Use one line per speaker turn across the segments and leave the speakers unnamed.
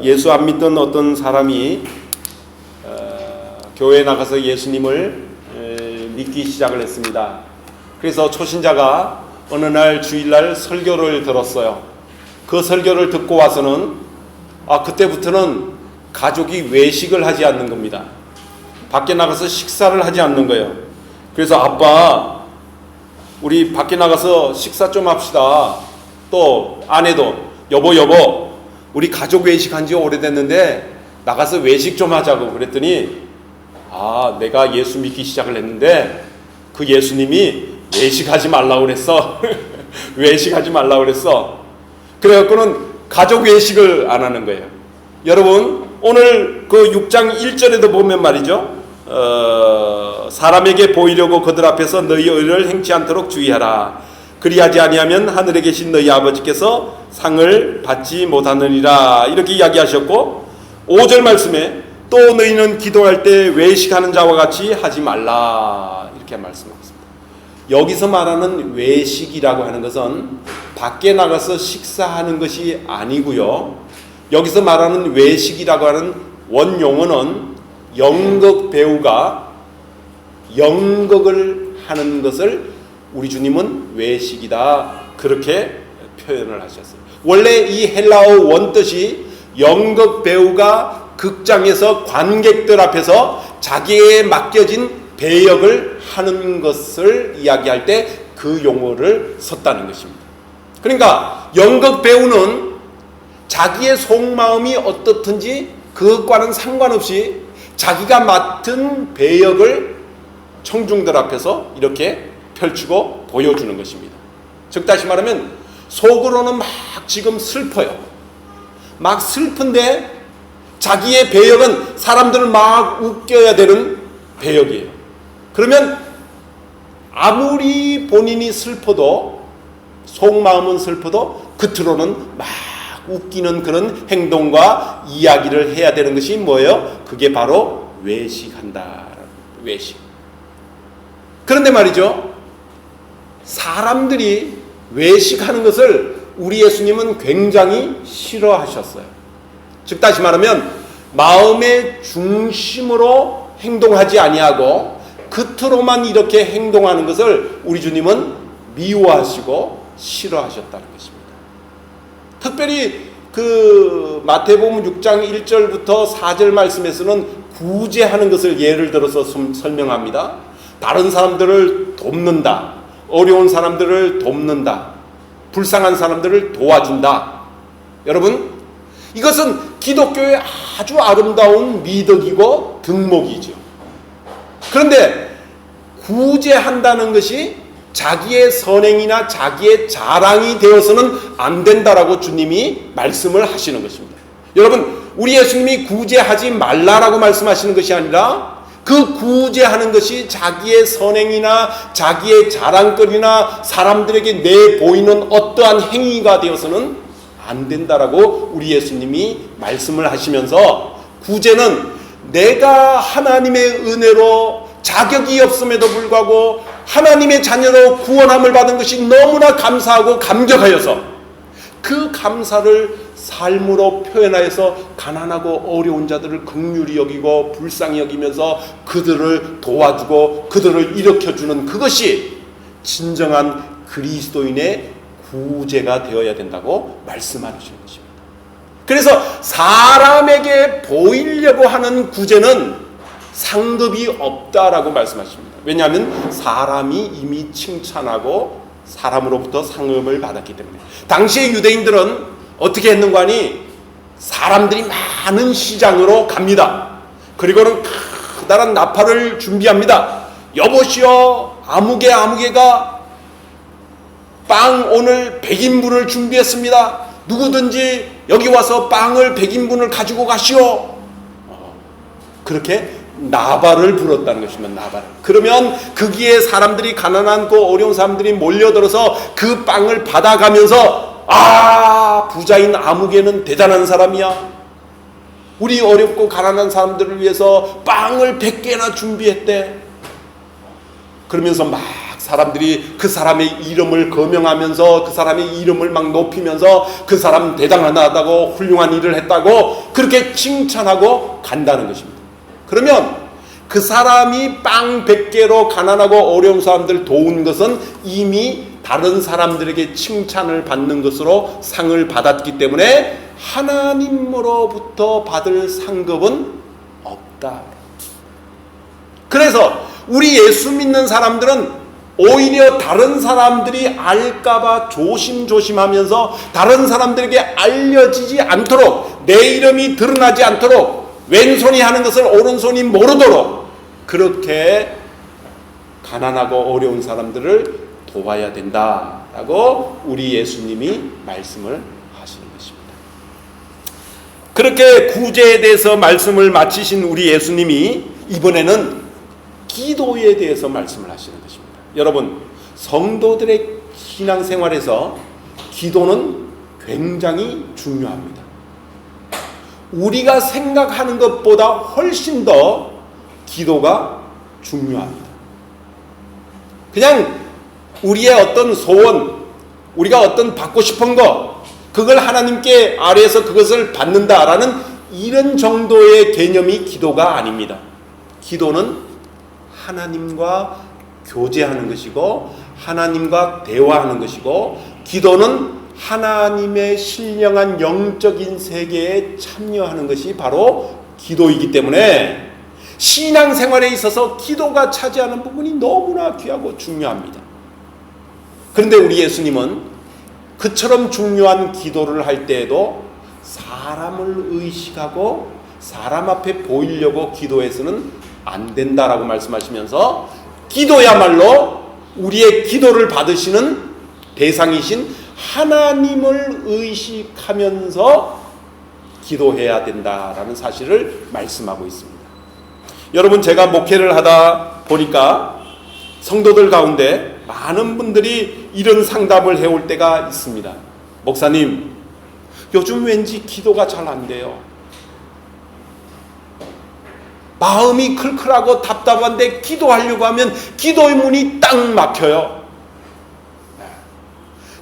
예수 안 믿던 어떤 사람이 교회에 나가서 예수님을 믿기 시작을 했습니다. 그래서 초신자가 어느 날 주일날 설교를 들었어요. 그 설교를 듣고 와서는 그때부터는 가족이 외식을 하지 않는 겁니다. 밖에 나가서 식사를 하지 않는 거예요. 그래서 아빠, 우리 밖에 나가서 식사 좀 합시다. 또 아내도 여보 우리 가족 외식한 지 오래됐는데 나가서 외식 좀 하자고 그랬더니 내가 예수 믿기 시작을 했는데 그 예수님이 외식하지 말라고 그랬어. 외식하지 말라고 그랬어. 그래갖고는 가족 외식을 안 하는 거예요. 여러분, 오늘 그 6장 1절에도 보면 말이죠. 사람에게 보이려고 그들 앞에서 너희 의를 행치 않도록 주의하라. 그리하지 아니하면 하늘에 계신 너희 아버지께서 상을 받지 못하느니라. 이렇게 이야기하셨고, 5절 말씀에 또 너희는 기도할 때 외식하는 자와 같이 하지 말라. 이렇게 말씀하고 있습니다. 여기서 말하는 외식이라고 하는 것은 밖에 나가서 식사하는 것이 아니고요. 여기서 말하는 외식이라고 하는 원용어는 연극 배우가 연극을 하는 것을 우리 주님은 외식이다, 그렇게 표현을 하셨어요. 원래 이 헬라어 원뜻이 연극 배우가 극장에서 관객들 앞에서 자기에 맡겨진 배역을 하는 것을 이야기할 때 그 용어를 썼다는 것입니다. 그러니까 연극 배우는 자기의 속마음이 어떻든지 그것과는 상관없이 자기가 맡은 배역을 청중들 앞에서 이렇게 펼치고 보여주는 것입니다. 즉 다시 말하면 속으로는 막 지금 슬퍼요. 막 슬픈데 자기의 배역은 사람들을 막 웃겨야 되는 배역이에요. 그러면 아무리 본인이 슬퍼도, 속마음은 슬퍼도 겉으로는 막 웃기는 그런 행동과 이야기를 해야 되는 것이 뭐예요? 그게 바로 외식한다. 외식. 그런데 말이죠, 사람들이 외식하는 것을 우리 예수님은 굉장히 싫어하셨어요. 즉 다시 말하면 마음의 중심으로 행동하지 아니하고 겉으로만 이렇게 행동하는 것을 우리 주님은 미워하시고 싫어하셨다는 것입니다. 특별히 그 마태복음 6장 1절부터 4절 말씀에서는 구제하는 것을 예를 들어서 설명합니다. 다른 사람들을 돕는다, 어려운 사람들을 돕는다, 불쌍한 사람들을 도와준다. 여러분, 이것은 기독교의 아주 아름다운 미덕이고 덕목이죠. 그런데 구제한다는 것이 자기의 선행이나 자기의 자랑이 되어서는 안 된다라고 주님이 말씀을 하시는 것입니다. 여러분, 우리 예수님이 구제하지 말라라고 말씀하시는 것이 아니라 그 구제하는 것이 자기의 선행이나 자기의 자랑거리나 사람들에게 내보이는 어떠한 행위가 되어서는 안 된다라고 우리 예수님이 말씀을 하시면서, 구제는 내가 하나님의 은혜로 자격이 없음에도 불구하고 하나님의 자녀로 구원함을 받은 것이 너무나 감사하고 감격하여서 그 감사를 삶으로 표현하여서 가난하고 어려운 자들을 긍휼히 여기고 불쌍히 여기면서 그들을 도와주고 그들을 일으켜주는 그것이 진정한 그리스도인의 구제가 되어야 된다고 말씀하시는 것입니다. 그래서 사람에게 보이려고 하는 구제는 상급이 없다라고 말씀하십니다. 왜냐하면 사람이 이미 칭찬하고 사람으로부터 상급을 받았기 때문에. 당시의 유대인들은 어떻게 했는가 하니 사람들이 많은 시장으로 갑니다. 그리고는 커다란 나팔을 준비합니다. 여보시오, 아무개가 빵 오늘 100인분을 준비했습니다. 누구든지 여기 와서 빵을 100인분을 가지고 가시오. 그렇게 나발을 불었다는 것입니다. 나발. 그러면 거기에 사람들이, 가난하고 어려운 사람들이 몰려들어서 그 빵을 받아가면서 부자인 아무개는 대단한 사람이야. 우리 어렵고 가난한 사람들을 위해서 빵을 100개나 준비했대. 그러면서 막 사람들이 그 사람의 이름을 거명하면서 그 사람의 이름을 막 높이면서 그 사람 대단하다고 훌륭한 일을 했다고 그렇게 칭찬하고 간다는 것입니다. 그러면 그 사람이 빵 100개로 가난하고 어려운 사람들 도운 것은 이미 다른 사람들에게 칭찬을 받는 것으로 상을 받았기 때문에 하나님으로부터 받을 상급은 없다. 그래서 우리 예수 믿는 사람들은 오히려 다른 사람들이 알까봐 조심조심하면서 다른 사람들에게 알려지지 않도록, 내 이름이 드러나지 않도록, 왼손이 하는 것을 오른손이 모르도록 그렇게 가난하고 어려운 사람들을 도와야 된다라고 우리 예수님이 말씀을 하시는 것입니다. 그렇게 구제에 대해서 말씀을 마치신 우리 예수님이 이번에는 기도에 대해서 말씀을 하시는 것입니다. 여러분, 성도들의 신앙생활에서 기도는 굉장히 중요합니다. 우리가 생각하는 것보다 훨씬 더 기도가 중요합니다. 그냥 우리의 어떤 소원, 우리가 어떤 받고 싶은 거, 그걸 하나님께 아래에서 그것을 받는다라는 이런 정도의 개념이 기도가 아닙니다. 기도는 하나님과 교제하는 것이고 하나님과 대화하는 것이고 기도는 하나님의 신령한 영적인 세계에 참여하는 것이 바로 기도이기 때문에 신앙생활에 있어서 기도가 차지하는 부분이 너무나 귀하고 중요합니다. 그런데 우리 예수님은 그처럼 중요한 기도를 할 때에도 사람을 의식하고 사람 앞에 보이려고 기도해서는 안 된다라고 말씀하시면서 기도야말로 우리의 기도를 받으시는 대상이신 하나님을 의식하면서 기도해야 된다라는 사실을 말씀하고 있습니다. 여러분, 제가 목회를 하다 보니까 성도들 가운데 많은 분들이 이런 상담을 해올 때가 있습니다. 목사님, 요즘 왠지 기도가 잘 안 돼요. 마음이 클클하고 답답한데 기도하려고 하면 기도의 문이 딱 막혀요.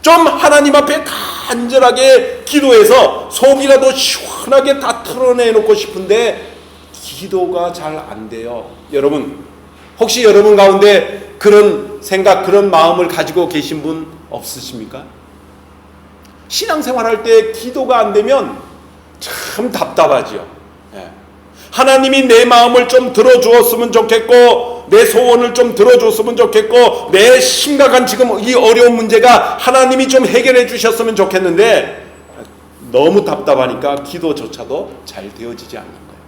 좀 하나님 앞에 간절하게 기도해서 속이라도 시원하게 다 털어내놓고 싶은데 기도가 잘 안 돼요. 여러분, 혹시 여러분 가운데 그런 생각, 그런 마음을 가지고 계신 분 없으십니까? 신앙생활할 때 기도가 안 되면 참 답답하지요. 하나님이 내 마음을 좀 들어주었으면 좋겠고 내 소원을 좀 들어줬으면 좋겠고 내 심각한 지금 이 어려운 문제가 하나님이 좀 해결해 주셨으면 좋겠는데 너무 답답하니까 기도조차도 잘 되어지지 않는 거예요.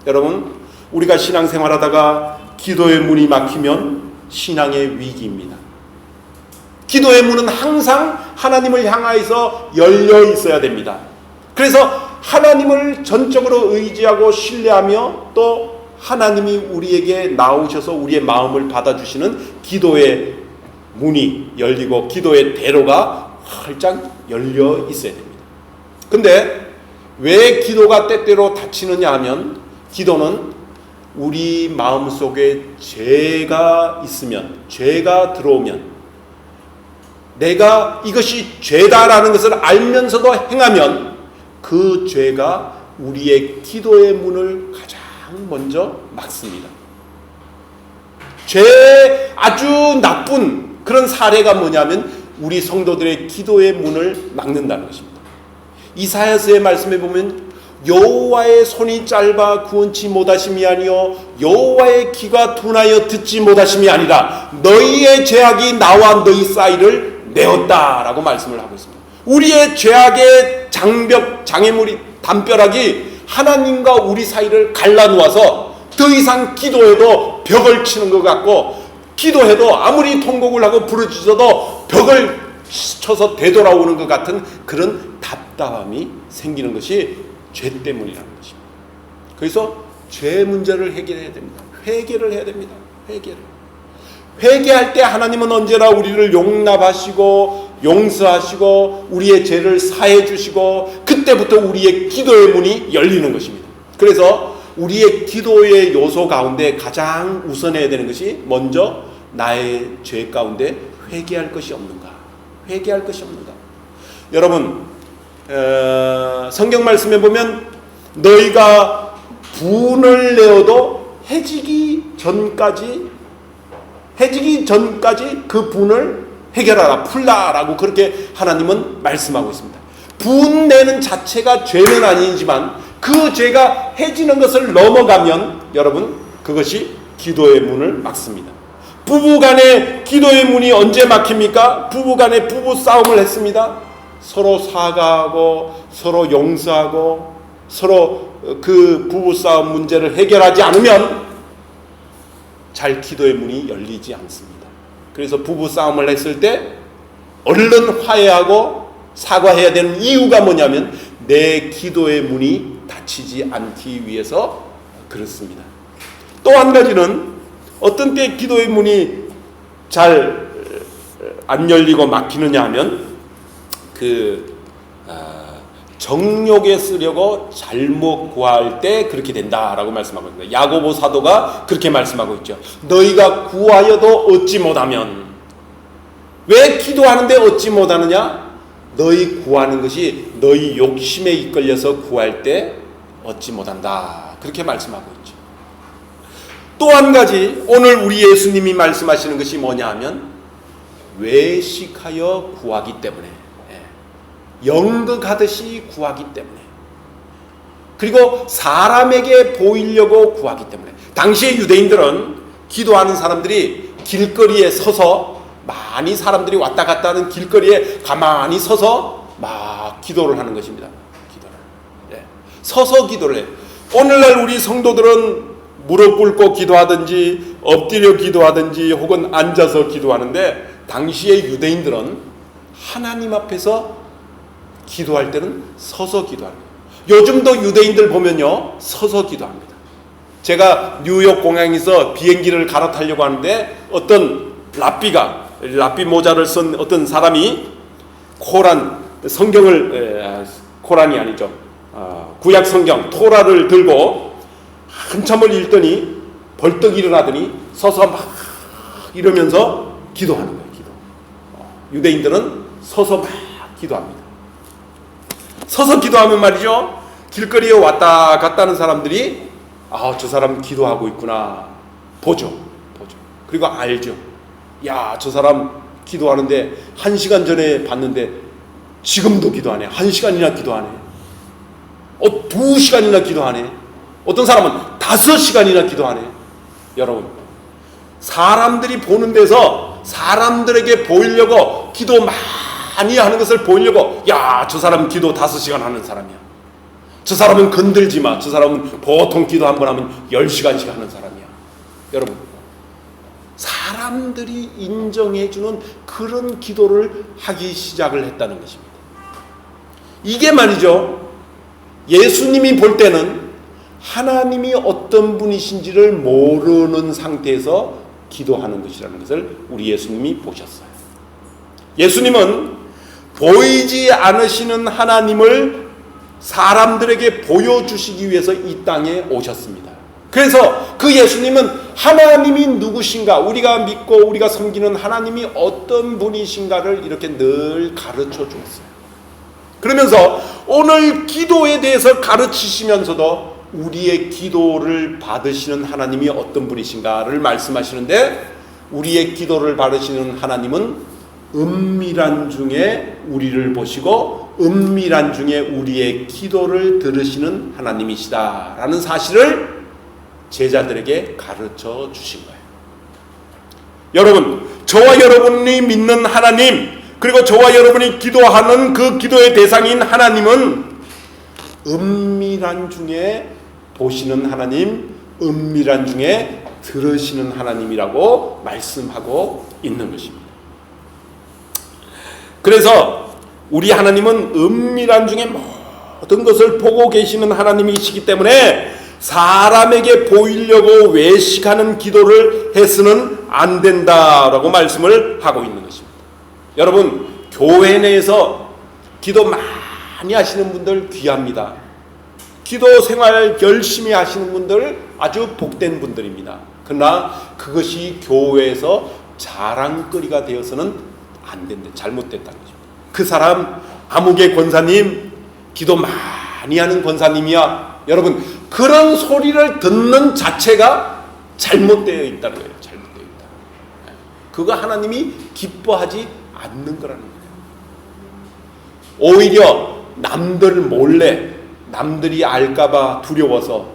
여러분, 우리가 신앙생활하다가 기도의 문이 막히면 신앙의 위기입니다. 기도의 문은 항상 하나님을 향하여서 열려 있어야 됩니다. 그래서 하나님을 전적으로 의지하고 신뢰하며 또 하나님이 우리에게 나오셔서 우리의 마음을 받아주시는 기도의 문이 열리고 기도의 대로가 활짝 열려 있어야 됩니다. 근데 왜 기도가 때때로 닫히느냐 하면 기도는 우리 마음속에 죄가 있으면, 죄가 들어오면, 내가 이것이 죄다라는 것을 알면서도 행하면 그 죄가 우리의 기도의 문을 가장 먼저 막습니다. 죄의 아주 나쁜 그런 사례가 뭐냐면 우리 성도들의 기도의 문을 막는다는 것입니다. 이사야서의 말씀에 보면 여호와의 손이 짧아 구원치 못하심이 아니요 여호와의 귀가 둔하여 듣지 못하심이 아니라 너희의 죄악이 나와 너희 사이를 내었다라고 말씀을 하고 있습니다. 우리의 죄악의 장벽, 장애물이 담벼락이 하나님과 우리 사이를 갈라놓아서 더 이상 기도해도 벽을 치는 것 같고 기도해도 아무리 통곡을 하고 부르짖어도 벽을 쳐서 되돌아오는 것 같은 그런 답답함이 생기는 것이 죄 때문이라는 것입니다. 그래서 죄 문제를 해결해야 됩니다. 회개를 해야 됩니다. 회개할 때 하나님은 언제나 우리를 용납하시고 용서하시고 우리의 죄를 사해 주시고 그때부터 우리의 기도의 문이 열리는 것입니다. 그래서 우리의 기도의 요소 가운데 가장 우선해야 되는 것이 먼저 나의 죄 가운데 회개할 것이 없는가? 회개할 것이 없는가? 여러분, 성경 말씀에 보면 너희가 분을 내어도 해지기 전까지 그 분을 해결하라, 풀라라고 그렇게 하나님은 말씀하고 있습니다. 분 내는 자체가 죄는 아니지만 그 죄가 해지는 것을 넘어가면 여러분 그것이 기도의 문을 막습니다. 부부간의 기도의 문이 언제 막힙니까? 부부간에 부부 싸움을 했습니다. 서로 사과하고 서로 용서하고 서로 그 부부 싸움 문제를 해결하지 않으면 잘 기도의 문이 열리지 않습니다. 그래서 부부 싸움을 했을 때 얼른 화해하고 사과해야 되는 이유가 뭐냐면 내 기도의 문이 닫히지 않기 위해서 그렇습니다. 또 한 가지는 어떤 때 기도의 문이 잘 안 열리고 막히느냐 하면 정욕에 쓰려고 잘못 구할 때 그렇게 된다라고 말씀하고 있습니다. 야고보 사도가 그렇게 말씀하고 있죠. 너희가 구하여도 얻지 못하면, 왜 기도하는데 얻지 못하느냐? 너희 구하는 것이 너희 욕심에 이끌려서 구할 때 얻지 못한다. 그렇게 말씀하고 있죠. 또 한 가지 오늘 우리 예수님이 말씀하시는 것이 뭐냐 하면 외식하여 구하기 때문에, 연극하듯이 구하기 때문에, 그리고 사람에게 보이려고 구하기 때문에. 당시의 유대인들은 기도하는 사람들이 길거리에 서서, 많이 사람들이 왔다 갔다 하는 길거리에 가만히 서서 막 기도를 하는 것입니다. 서서 기도를 해요. 오늘날 우리 성도들은 무릎 꿇고 기도하든지 엎드려 기도하든지 혹은 앉아서 기도하는데, 당시의 유대인들은 하나님 앞에서 기도할 때는 서서 기도하는 거예요. 요즘도 유대인들 보면요 서서 기도합니다. 제가 뉴욕 공항에서 비행기를 갈아타려고 하는데 어떤 랍비 모자를 쓴 어떤 사람이 코란이 아니죠, 구약 성경 토라를 들고 한참을 읽더니 벌떡 일어나더니 서서 막 이러면서 기도하는 거예요. 유대인들은 서서 막 기도합니다. 서서 기도하면 말이죠, 길거리에 왔다 갔다 하는 사람들이 저 사람 기도하고 있구나 보죠. 그리고 알죠. 야, 저 사람 기도하는데 1시간 전에 봤는데 지금도 기도하네. 1시간이나 기도하네. 2시간이나 기도하네. 어떤 사람은 5시간이나 기도하네. 여러분, 사람들이 보는 데서 사람들에게 보이려고 기도 많이 하는 것을 보이려고, 야, 저 사람 기도 5시간 하는 사람이야. 저 사람은 건들지 마. 저 사람은 보통 기도 한 번 하면 10시간씩 하는 사람이야. 여러분, 사람들이 인정해주는 그런 기도를 하기 시작을 했다는 것입니다. 이게 말이죠, 예수님이 볼 때는 하나님이 어떤 분이신지를 모르는 상태에서 기도하는 것이라는 것을 우리 예수님이 보셨어요. 예수님은 보이지 않으시는 하나님을 사람들에게 보여주시기 위해서 이 땅에 오셨습니다. 그래서 그 예수님은 하나님이 누구신가, 우리가 믿고 우리가 섬기는 하나님이 어떤 분이신가를 이렇게 늘 가르쳐 주었어요. 그러면서 오늘 기도에 대해서 가르치시면서도 우리의 기도를 받으시는 하나님이 어떤 분이신가를 말씀하시는데, 우리의 기도를 받으시는 하나님은 은밀한 중에 우리를 보시고 은밀한 중에 우리의 기도를 들으시는 하나님이시다라는 사실을 제자들에게 가르쳐 주신 거예요. 여러분, 저와 여러분이 믿는 하나님, 그리고 저와 여러분이 기도하는 그 기도의 대상인 하나님은 은밀한 중에 보시는 하나님, 은밀한 중에 들으시는 하나님이라고 말씀하고 있는 것입니다. 그래서 우리 하나님은 은밀한 중에 모든 것을 보고 계시는 하나님이시기 때문에 사람에게 보이려고 외식하는 기도를 해서는 안 된다라고 말씀을 하고 있는 것입니다. 여러분, 교회 내에서 기도 많이 하시는 분들 귀합니다. 기도 생활 열심히 하시는 분들 아주 복된 분들입니다. 그러나 그것이 교회에서 자랑거리가 되어서는 안 된다. 잘못됐다는 거죠. 그 사람 아무개 권사님 기도 많이 하는 권사님이야. 여러분, 그런 소리를 듣는 자체가 잘못되어 있다는 거예요. 잘못되어 있다. 그거 하나님이 기뻐하지 않는 거라는 거예요. 오히려 남들 몰래, 남들이 알까봐 두려워서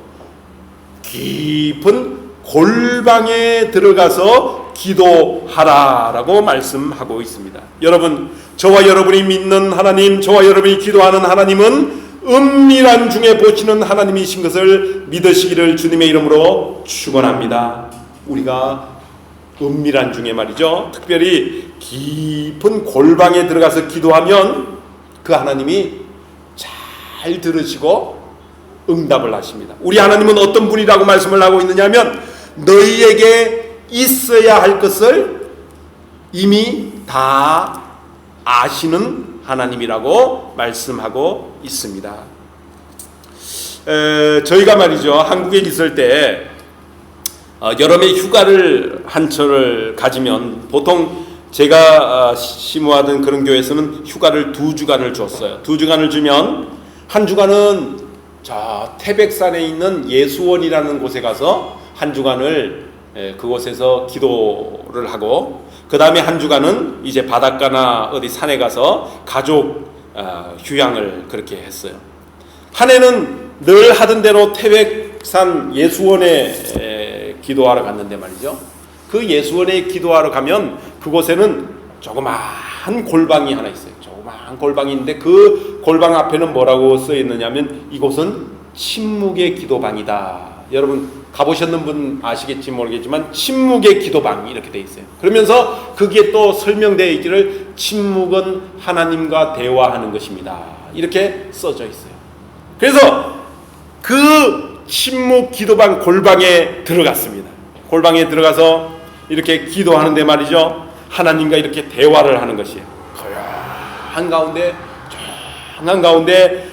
깊은 골방에 들어가서 기도하라라고 말씀하고 있습니다. 여러분, 저와 여러분이 믿는 하나님, 저와 여러분이 기도하는 하나님은 은밀한 중에 보시는 하나님이신 것을 믿으시기를 주님의 이름으로 축원합니다. 우리가 은밀한 중에 말이죠, 특별히 깊은 골방에 들어가서 기도하면 그 하나님이 잘 들으시고 응답을 하십니다. 우리 하나님은 어떤 분이라고 말씀을 하고 있느냐면, 너희에게 있어야 할 것을 이미 다 아시는 하나님이라고 말씀하고 있습니다. 저희가 말이죠, 한국에 있을 때 여름에 휴가를 한 철을 가지면 보통 제가 심호하던 그런 교회에서는 휴가를 2주간을 줬어요. 2주간을 주면 한 주간은 저 태백산에 있는 예수원이라는 곳에 가서 한 주간을 그곳에서 기도를 하고, 그 다음에 한 주간은 이제 바닷가나 어디 산에 가서 가족 휴양을 그렇게 했어요. 한 해는 늘 하던 대로 태백산 예수원에 기도하러 갔는데 말이죠, 그 예수원에 기도하러 가면 그곳에는 조그마한 골방이 하나 있어요. 조그마한 골방이 있는데 그 골방 앞에는 뭐라고 써 있느냐면, 이곳은 침묵의 기도방이다. 여러분 가보셨는 분 아시겠지 모르겠지만 침묵의 기도방 이렇게 돼 있어요. 그러면서 거기에 또 설명되어 있기를 침묵은 하나님과 대화하는 것입니다. 이렇게 써져 있어요. 그래서 그 침묵 기도방 골방에 들어갔습니다. 골방에 들어가서 이렇게 기도하는데 말이죠, 하나님과 이렇게 대화를 하는 것이에요. 한가운데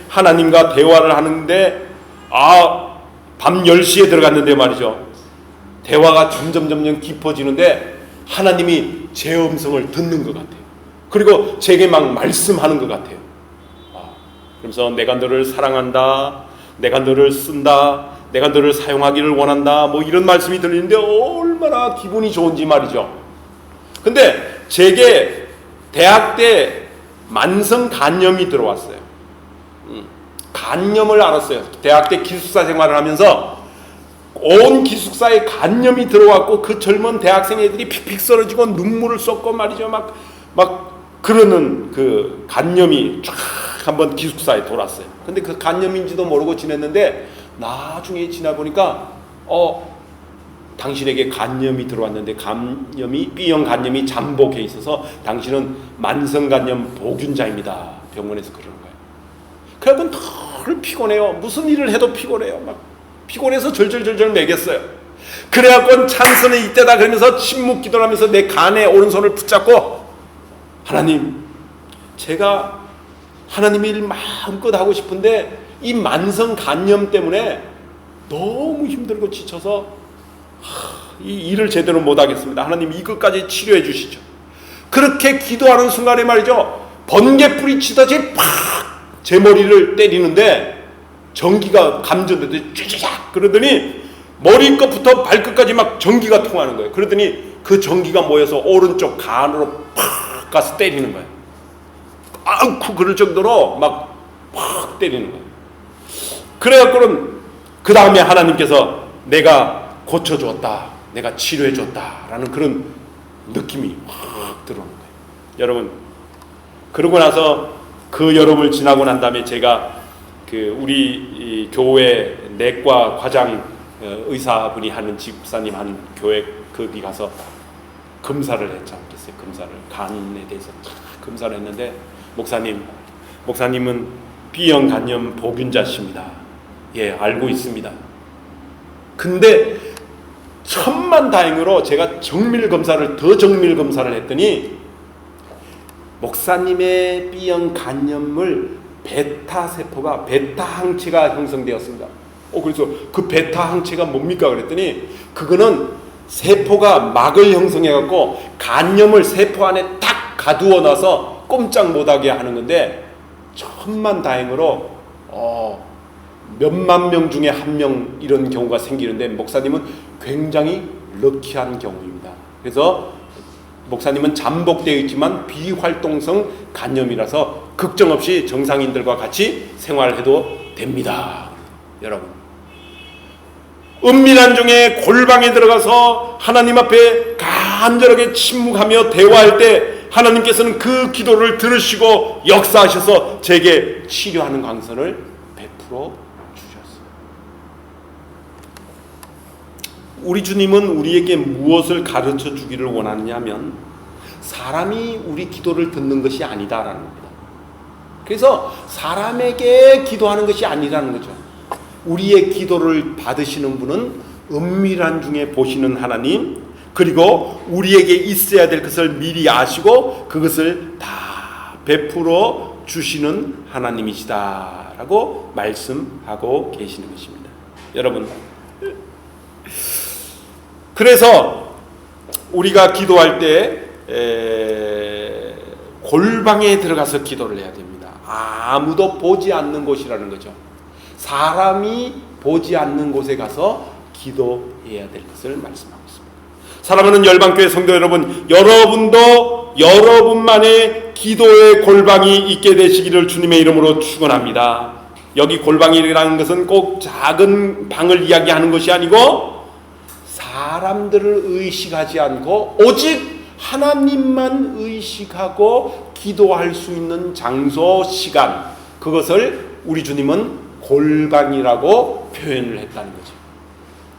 하나님과 대화를 하는데, 밤 10시에 들어갔는데 말이죠, 대화가 점점 깊어지는데 하나님이 제 음성을 듣는 것 같아요. 그리고 제게 막 말씀하는 것 같아요. 그러면서 내가 너를 사랑한다, 내가 너를 쓴다, 내가 너를 사용하기를 원한다, 뭐 이런 말씀이 들리는데 얼마나 기분이 좋은지 말이죠. 근데 제게 대학 때 만성 간염이 들어왔어요. 간염을 알았어요. 대학 때 기숙사 생활을 하면서 온 기숙사에 간염이 들어왔고, 그 젊은 대학생 애들이 픽픽 쓰러지고 눈물을 쏟고 말이죠, 막 그러는 그 간염이 쫙 한번 기숙사에 돌았어요. 근데 그 간염인지도 모르고 지냈는데 나중에 지나 보니까 당신에게 간염이 들어왔는데 간염이 B형 간염이 잠복해 있어서 당신은 만성 간염 보균자입니다. 병원에서 그러는 거예요. 그래갖고 늘 피곤해요. 무슨 일을 해도 피곤해요. 막 피곤해서 절절절절 매겠어요. 그래갖고 찬스는 이때다 그러면서 침묵 기도를 하면서 내 간에 오른손을 붙잡고, 하나님, 제가 하나님의 일 마음껏 하고 싶은데 이 만성 간염 때문에 너무 힘들고 지쳐서 이 일을 제대로 못하겠습니다. 하나님, 이것까지 치료해 주시죠. 그렇게 기도하는 순간에 말이죠, 번개불이 치듯이 팍 제 머리를 때리는데 전기가 감전되듯이 쭈쭈작 그러더니 머리끝부터 발끝까지 막 전기가 통하는 거예요. 그러더니 그 전기가 모여서 오른쪽 간으로 팍 가서 때리는 거예요. 아쿠 그럴 정도로 막 팍 때리는 거예요. 그래갖고는 그 다음에 하나님께서 내가 고쳐줬다, 내가 치료해줬다라는 그런 느낌이 확 들어오는 거예요. 여러분, 그러고 나서 그 여름을 지나고 난 다음에 제가 그 우리 교회 내과 과장 의사분이 하는 집사님 하는 교회 거기 가서 검사를 했죠. 검사를 간에 대해서 검사를 했는데, 목사님은 B형 간염 보균자십니다. 예, 알고 있습니다. 근데 천만다행으로 제가 정밀 검사를 했더니 목사님의 B형 간염을 베타 항체가 형성되었습니다. 그래서 그 베타 항체가 뭡니까 그랬더니, 그거는 세포가 막을 형성해 갖고 간염을 세포 안에 딱 가두어 놔서 꼼짝 못하게 하는 건데, 천만다행으로 몇만 명 중에 한 명 이런 경우가 생기는데, 목사님은 굉장히 럭키한 경우입니다. 그래서 목사님은 잠복되어 있지만 비활동성 간염이라서 걱정 없이 정상인들과 같이 생활해도 됩니다. 여러분, 은밀한 중에 골방에 들어가서 하나님 앞에 간절하게 침묵하며 대화할 때 하나님께서는 그 기도를 들으시고 역사하셔서 제게 치료하는 강선을 베풀어 주셨어요. 우리 주님은 우리에게 무엇을 가르쳐 주기를 원하느냐 하면, 사람이 우리 기도를 듣는 것이 아니다라는 겁니다. 그래서 사람에게 기도하는 것이 아니라는 거죠. 우리의 기도를 받으시는 분은 은밀한 중에 보시는 하나님, 그리고 우리에게 있어야 될 것을 미리 아시고 그것을 다 베풀어 주시는 하나님이시다라고 말씀하고 계시는 것입니다. 여러분, 그래서 우리가 기도할 때 골방에 들어가서 기도를 해야 됩니다. 아무도 보지 않는 곳이라는 거죠. 사람이 보지 않는 곳에 가서 기도해야 될 것을 말씀하고 있습니다. 사랑하는 열방교회 성도 여러분, 여러분도 여러분만의 기도의 골방이 있게 되시기를 주님의 이름으로 축원합니다. 여기 골방이라는 것은 꼭 작은 방을 이야기하는 것이 아니고, 사람들을 의식하지 않고 오직 하나님만 의식하고 기도할 수 있는 장소, 시간, 그것을 우리 주님은 골방이라고 표현을 했다는 거죠.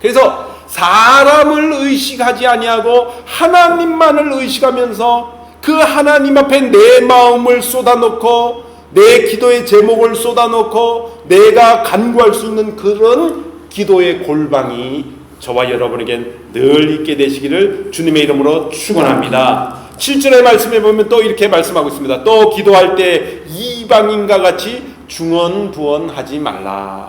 그래서 사람을 의식하지 아니하고 하나님만을 의식하면서 그 하나님 앞에 내 마음을 쏟아놓고 내 기도의 제목을 쏟아놓고 내가 간구할 수 있는 그런 기도의 골방이 저와 여러분에게 늘 있게 되시기를 주님의 이름으로 축원합니다. 7절의 말씀에 보면 또 이렇게 말씀하고 있습니다. 또 기도할 때 이방인과 같이 중언부언하지 말라.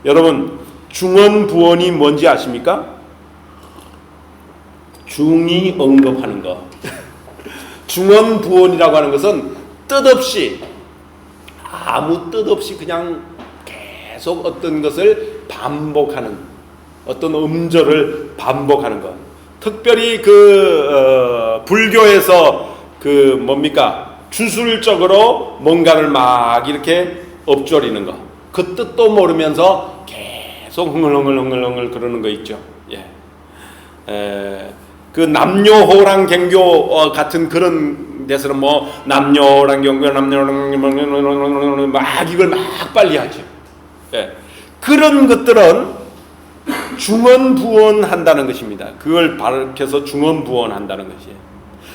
여러분, 중언부언이 뭔지 아십니까? 중이 언급하는 것. 중언부언이라고 하는 것은 뜻없이, 아무 뜻 없이 그냥 계속 어떤 것을 반복하는, 어떤 음절을 반복하는 것. 특별히 불교에서 주술적으로 뭔가를 막 이렇게 엎조리는 거, 그 뜻도 모르면서 계속 흥얼흥얼 그러는 거 있죠. 예. 그 남녀호랑경교 같은 그런 데서는 남녀호랑경교 막 이걸 막 빨리 하죠. 예. 그런 것들은 중언부언한다는 것입니다. 그걸 밝혀서 중언부언한다는 것이에요.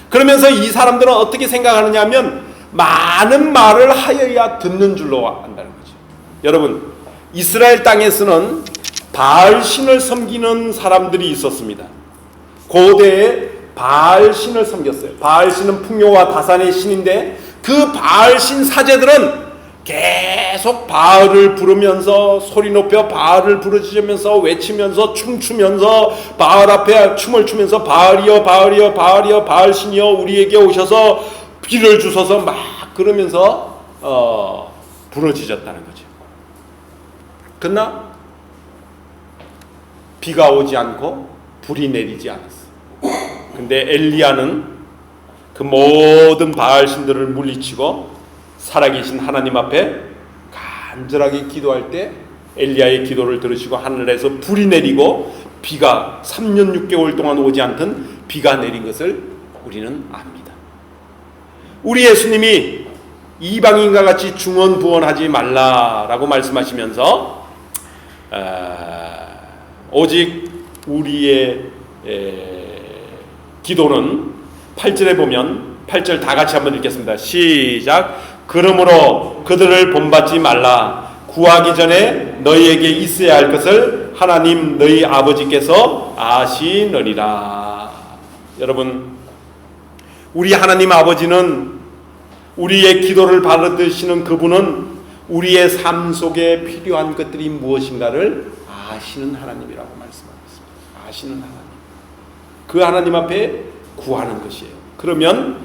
그러면서 이 사람들은 어떻게 생각하느냐 하면, 많은 말을 하여야 듣는 줄로 안다는 거죠. 여러분, 이스라엘 땅에서는 바알신을 섬기는 사람들이 있었습니다. 고대에 바알신을 섬겼어요. 바알신은 풍요와 다산의 신인데, 그 바알신 사제들은 계속 바알을 부르면서 소리 높여 바알을 부르짖으면서 외치면서 춤추면서 바알 앞에 춤을 추면서 바알이여 바알이여 바알이여 바알신이여 우리에게 오셔서 비를 주소서 막 그러면서 부르짖었다는 거죠. 그러나 비가 오지 않고 불이 내리지 않았어. 근데 엘리야는 그 모든 바알신들을 물리치고 살아계신 하나님 앞에 간절하게 기도할 때 엘리야의 기도를 들으시고 하늘에서 불이 내리고 비가 3년 6개월 동안 오지 않던 비가 내린 것을 우리는 압니다. 우리 예수님이 이방인과 같이 중언부언하지 말라라고 말씀하시면서 오직 우리의 기도는 8절에 보면 8절 다 같이 한번 읽겠습니다. 시작. 그러므로 그들을 본받지 말라. 구하기 전에 너희에게 있어야 할 것을 하나님 너희 아버지께서 아시느니라. 여러분, 우리 하나님 아버지는, 우리의 기도를 받으시는 그분은 우리의 삶 속에 필요한 것들이 무엇인가를 아시는 하나님이라고 말씀하고 있습니다. 아시는 하나님. 그 하나님 앞에 구하는 것이에요. 그러면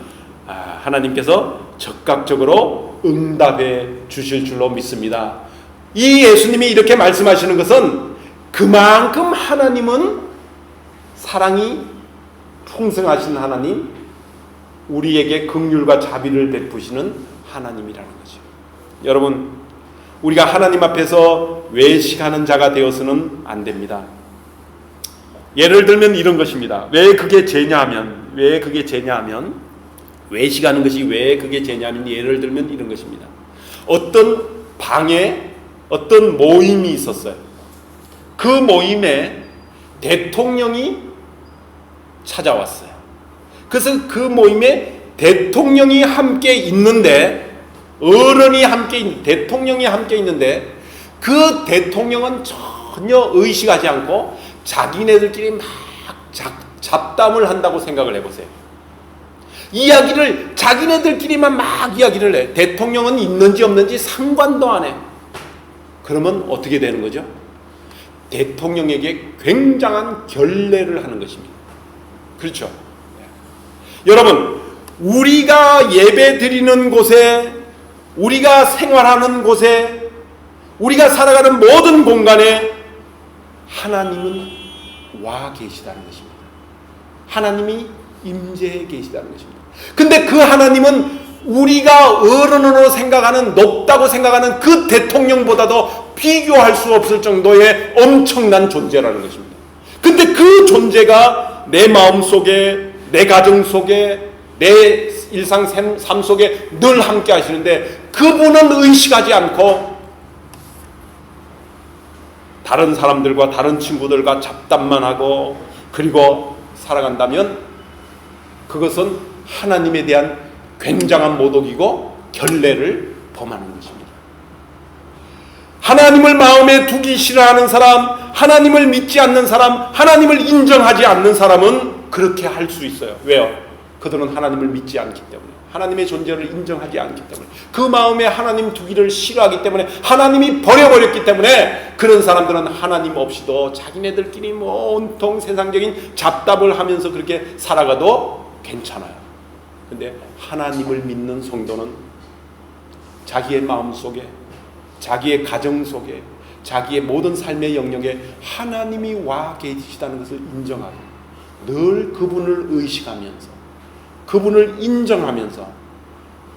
하나님께서 적극적으로 응답해 주실 줄로 믿습니다. 이 예수님이 이렇게 말씀하시는 것은 그만큼 하나님은 사랑이 풍성하신 하나님, 우리에게 긍휼과 자비를 베푸시는 하나님이라는 거죠. 여러분, 우리가 하나님 앞에서 외식하는 자가 되어서는 안 됩니다. 예를 들면 이런 것입니다. 왜 그게 죄냐하면 외식하는 것이 왜 그게 죄냐면 예를 들면 이런 것입니다. 어떤 방에 어떤 모임이 있었어요. 그 모임에 대통령이 찾아왔어요. 그래서 그 모임에 대통령이 함께 있는데, 대통령이 함께 있는데 그 대통령은 전혀 의식하지 않고 자기네들끼리 막 잡담을 한다고 생각을 해보세요. 자기네들끼리만 막 이야기를 해. 대통령은 있는지 없는지 상관도 안 해. 그러면 어떻게 되는 거죠? 대통령에게 굉장한 결례를 하는 것입니다. 그렇죠? 여러분, 우리가 예배 드리는 곳에, 우리가 생활하는 곳에, 우리가 살아가는 모든 공간에 하나님은 와 계시다는 것입니다. 하나님이 임재해 계시다는 것입니다. 근데 그 하나님은 우리가 어른으로 생각하는, 높다고 생각하는 그 대통령보다도 비교할 수 없을 정도의 엄청난 존재라는 것입니다. 근데 그 존재가 내 마음 속에, 내 가정 속에, 내 일상 삶 속에 늘 함께 하시는데 그분은 의식하지 않고 다른 사람들과 다른 친구들과 잡담만 하고 그리고 살아간다면 그것은 하나님에 대한 굉장한 모독이고 결례를 범하는 것입니다. 하나님을 마음에 두기 싫어하는 사람, 하나님을 믿지 않는 사람, 하나님을 인정하지 않는 사람은 그렇게 할 수 있어요. 왜요? 그들은 하나님을 믿지 않기 때문에, 하나님의 존재를 인정하지 않기 때문에, 그 마음에 하나님 두기를 싫어하기 때문에, 하나님이 버려버렸기 때문에 그런 사람들은 하나님 없이도 자기네들끼리 온통 세상적인 잡담을 하면서 그렇게 살아가도 괜찮아요. 근데 하나님을 믿는 성도는 자기의 마음 속에, 자기의 가정 속에, 자기의 모든 삶의 영역에 하나님이 와 계시다는 것을 인정하고 늘 그분을 의식하면서, 그분을 인정하면서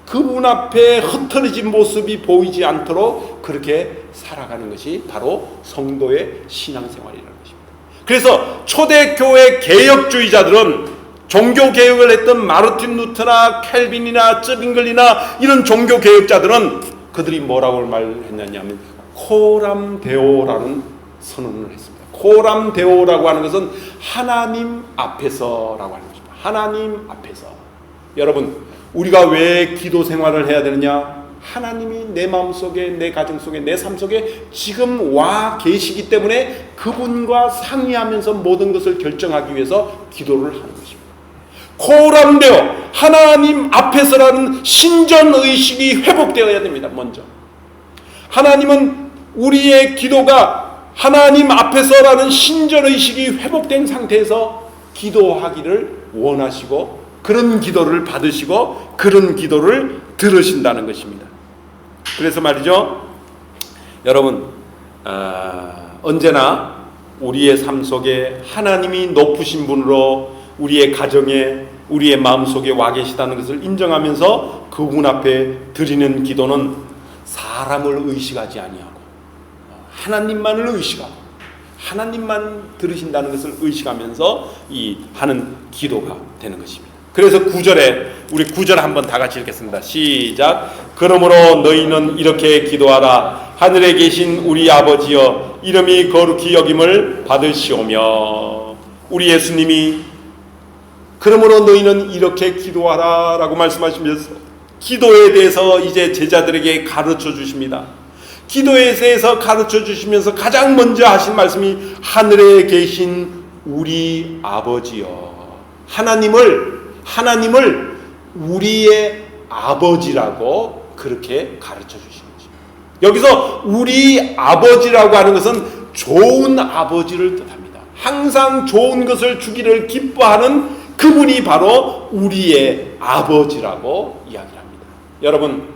그분 앞에 흐트러진 모습이 보이지 않도록 그렇게 살아가는 것이 바로 성도의 신앙생활이라는 것입니다. 그래서 초대교회 개혁주의자들은, 종교개혁을 했던 마르틴 루터나 켈빈이나 쯔빙글리나 이런 종교개혁자들은 그들이 뭐라고 말했냐면 코람 데오라는 선언을 했습니다. 코람 데오라고 하는 것은 하나님 앞에서라고 하는 것입니다. 하나님 앞에서. 여러분, 우리가 왜 기도 생활을 해야 되느냐? 하나님이 내 마음속에, 내 가정 속에, 내 삶 속에 지금 와 계시기 때문에 그분과 상의하면서 모든 것을 결정하기 위해서 기도를 하는 것입니다. 코람되어 하나님 앞에서라는 신전의식이 회복되어야 됩니다. 먼저 하나님은 우리의 기도가 하나님 앞에서라는 신전의식이 회복된 상태에서 기도하기를 원하시고 그런 기도를 받으시고 그런 기도를 들으신다는 것입니다. 그래서 말이죠, 여러분, 언제나 우리의 삶 속에 하나님이 높으신 분으로 우리의 가정에, 우리의 마음속에 와 계시다는 것을 인정하면서 그분 앞에 드리는 기도는 사람을 의식하지 아니하고 하나님만을 의식하고 하나님만 들으신다는 것을 의식하면서 하는 기도가 되는 것입니다. 그래서 9절에 우리 9절 한번 다 같이 읽겠습니다. 시작. 그러므로 너희는 이렇게 기도하라. 하늘에 계신 우리 아버지여, 이름이 거룩히 여김을 받으시오며. 우리 예수님이 그러므로 너희는 이렇게 기도하라 라고 말씀하시면서 기도에 대해서 이제 제자들에게 가르쳐 주십니다. 기도에 대해서 가르쳐 주시면서 가장 먼저 하신 말씀이 하늘에 계신 우리 아버지여. 하나님을 우리의 아버지라고 그렇게 가르쳐 주시는 거죠. 여기서 우리 아버지라고 하는 것은 좋은 아버지를 뜻합니다. 항상 좋은 것을 주기를 기뻐하는 그분이 바로 우리의 아버지라고 이야기합니다. 여러분,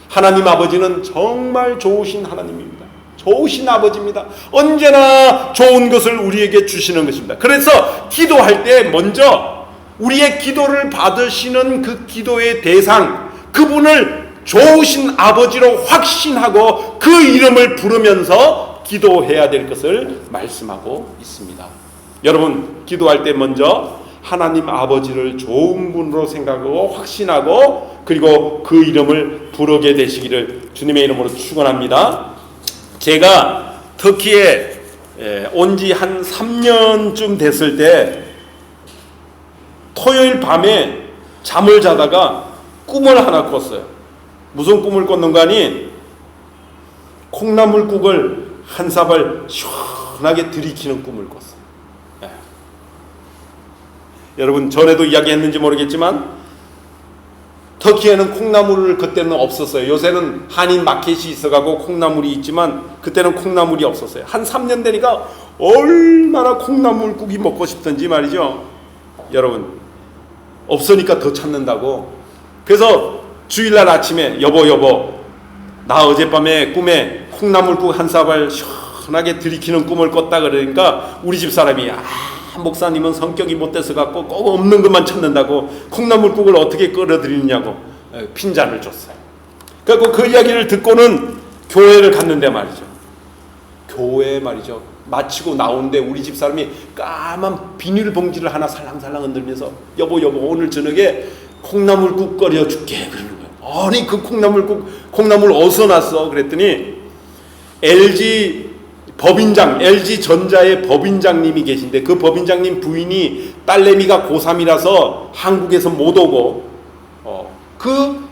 하나님 아버지는 정말 좋으신 하나님입니다. 좋으신 아버지입니다. 언제나 좋은 것을 우리에게 주시는 것입니다. 그래서 기도할 때 먼저 우리의 기도를 받으시는 그 기도의 대상, 그분을 좋으신 아버지로 확신하고 그 이름을 부르면서 기도해야 될 것을 말씀하고 있습니다. 여러분, 기도할 때 먼저 하나님 아버지를 좋은 분으로 생각하고 확신하고 그리고 그 이름을 부르게 되시기를 주님의 이름으로 축원합니다. 제가 터키에 온 지 한 3년쯤 됐을 때 토요일 밤에 잠을 자다가 꿈을 하나 꿨어요. 무슨 꿈을 꿨는가 하니 콩나물국을 한 사발 시원하게 들이키는 꿈을 꿨어요. 여러분, 전에도 이야기했는지 모르겠지만 터키에는 콩나물을 그때는 없었어요. 요새는 한인 마켓이 있어가고 콩나물이 있지만 그때는 콩나물이 없었어요. 한 3년 되니까 얼마나 콩나물국이 먹고 싶던지 말이죠. 여러분, 없으니까 더 찾는다고. 그래서 주일날 아침에 여보 나 어젯밤에 꿈에 콩나물국 한 사발 시원하게 들이키는 꿈을 꿨다 그러니까 우리 집 사람이 목사님은 성격이 못돼서 갖고 꼭 없는 것만 찾는다고 콩나물국을 어떻게 끓여드리느냐고 핀잔을 줬어요. 그리고 그 이야기를 듣고는 교회를 갔는데 말이죠. 교회 말이죠. 마치고 나오는데 우리 집 사람이 까만 비닐봉지를 하나 살랑살랑 흔들면서 여보 오늘 저녁에 콩나물국 끓여줄게 그러는 거예요. 아니 그 콩나물 어디서 났어? 그랬더니 LG전자의 법인장님이 계신데 그 법인장님 부인이 딸내미가 고3이라서 한국에서 못 오고 그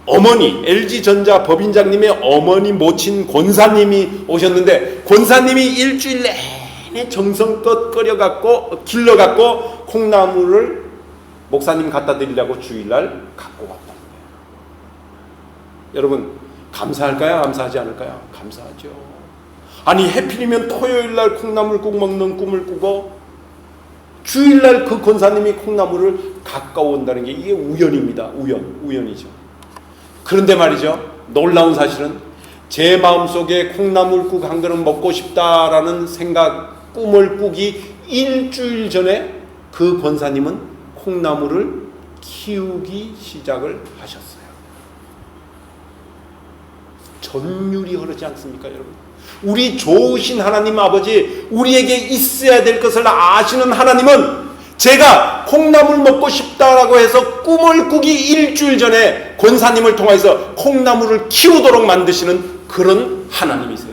어머니 LG전자 법인장님의 어머니 모친 권사님이 오셨는데 권사님이 일주일 내내 정성껏 길러갖고 콩나물을 목사님 갖다 드리려고 주일날 갖고 왔다는 거예요. 여러분, 감사할까요? 감사하지 않을까요? 감사하죠. 아니 하필이면 토요일날 콩나물국 먹는 꿈을 꾸고 주일날 그 권사님이 콩나물을 갖고 온다는 게 이게 우연입니다. 우연이죠. 그런데 말이죠, 놀라운 사실은 제 마음속에 콩나물국 한 그릇 먹고 싶다라는 생각, 꿈을 꾸기 일주일 전에 그 권사님은 콩나물을 키우기 시작을 하셨어요. 전율이 흐르지 않습니까, 여러분? 우리 좋으신 하나님 아버지, 우리에게 있어야 될 것을 아시는 하나님은 제가 콩나물 먹고 싶다라고 해서 꿈을 꾸기 일주일 전에 권사님을 통해서 콩나물을 키우도록 만드시는 그런 하나님이세요.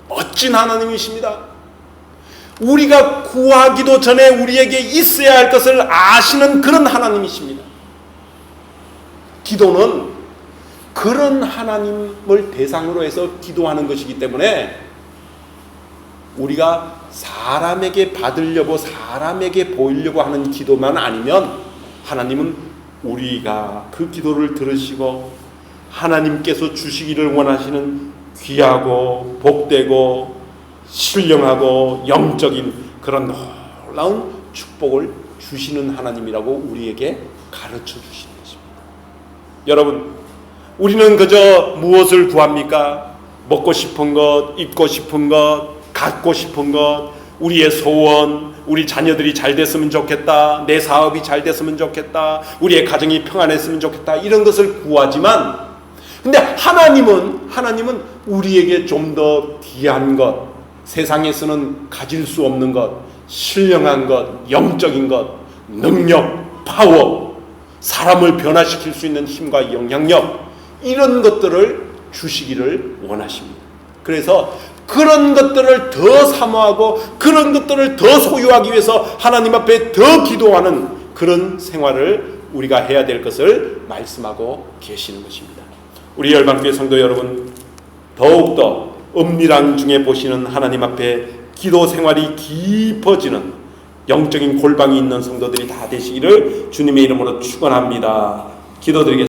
멋진 하나님이십니다. 우리가 구하기도 전에 우리에게 있어야 할 것을 아시는 그런 하나님이십니다. 기도는 그런 하나님을 대상으로 해서 기도하는 것이기 때문에 우리가 사람에게 받으려고 사람에게 보이려고 하는 기도만 아니면 하나님은 우리가 그 기도를 들으시고 하나님께서 주시기를 원하시는 귀하고 복되고 신령하고 영적인 그런 놀라운 축복을 주시는 하나님이라고 우리에게 가르쳐 주시는 것입니다. 여러분, 우리는 그저 무엇을 구합니까? 먹고 싶은 것, 입고 싶은 것, 갖고 싶은 것, 우리의 소원, 우리 자녀들이 잘 됐으면 좋겠다, 내 사업이 잘 됐으면 좋겠다, 우리의 가정이 평안했으면 좋겠다, 이런 것을 구하지만 근데 하나님은 우리에게 좀 더 귀한 것, 세상에서는 가질 수 없는 것, 신령한 것, 영적인 것, 능력, 파워, 사람을 변화시킬 수 있는 힘과 영향력, 이런 것들을 주시기를 원하십니다. 그래서 그런 것들을 더 사모하고 그런 것들을 더 소유하기 위해서 하나님 앞에 더 기도하는 그런 생활을 우리가 해야 될 것을 말씀하고 계시는 것입니다. 우리 열방교회 성도 여러분, 더욱더 은밀한 중에 보시는 하나님 앞에 기도 생활이 깊어지는 영적인 골방이 있는 성도들이 다 되시기를 주님의 이름으로 축원합니다. 기도드리겠습니다.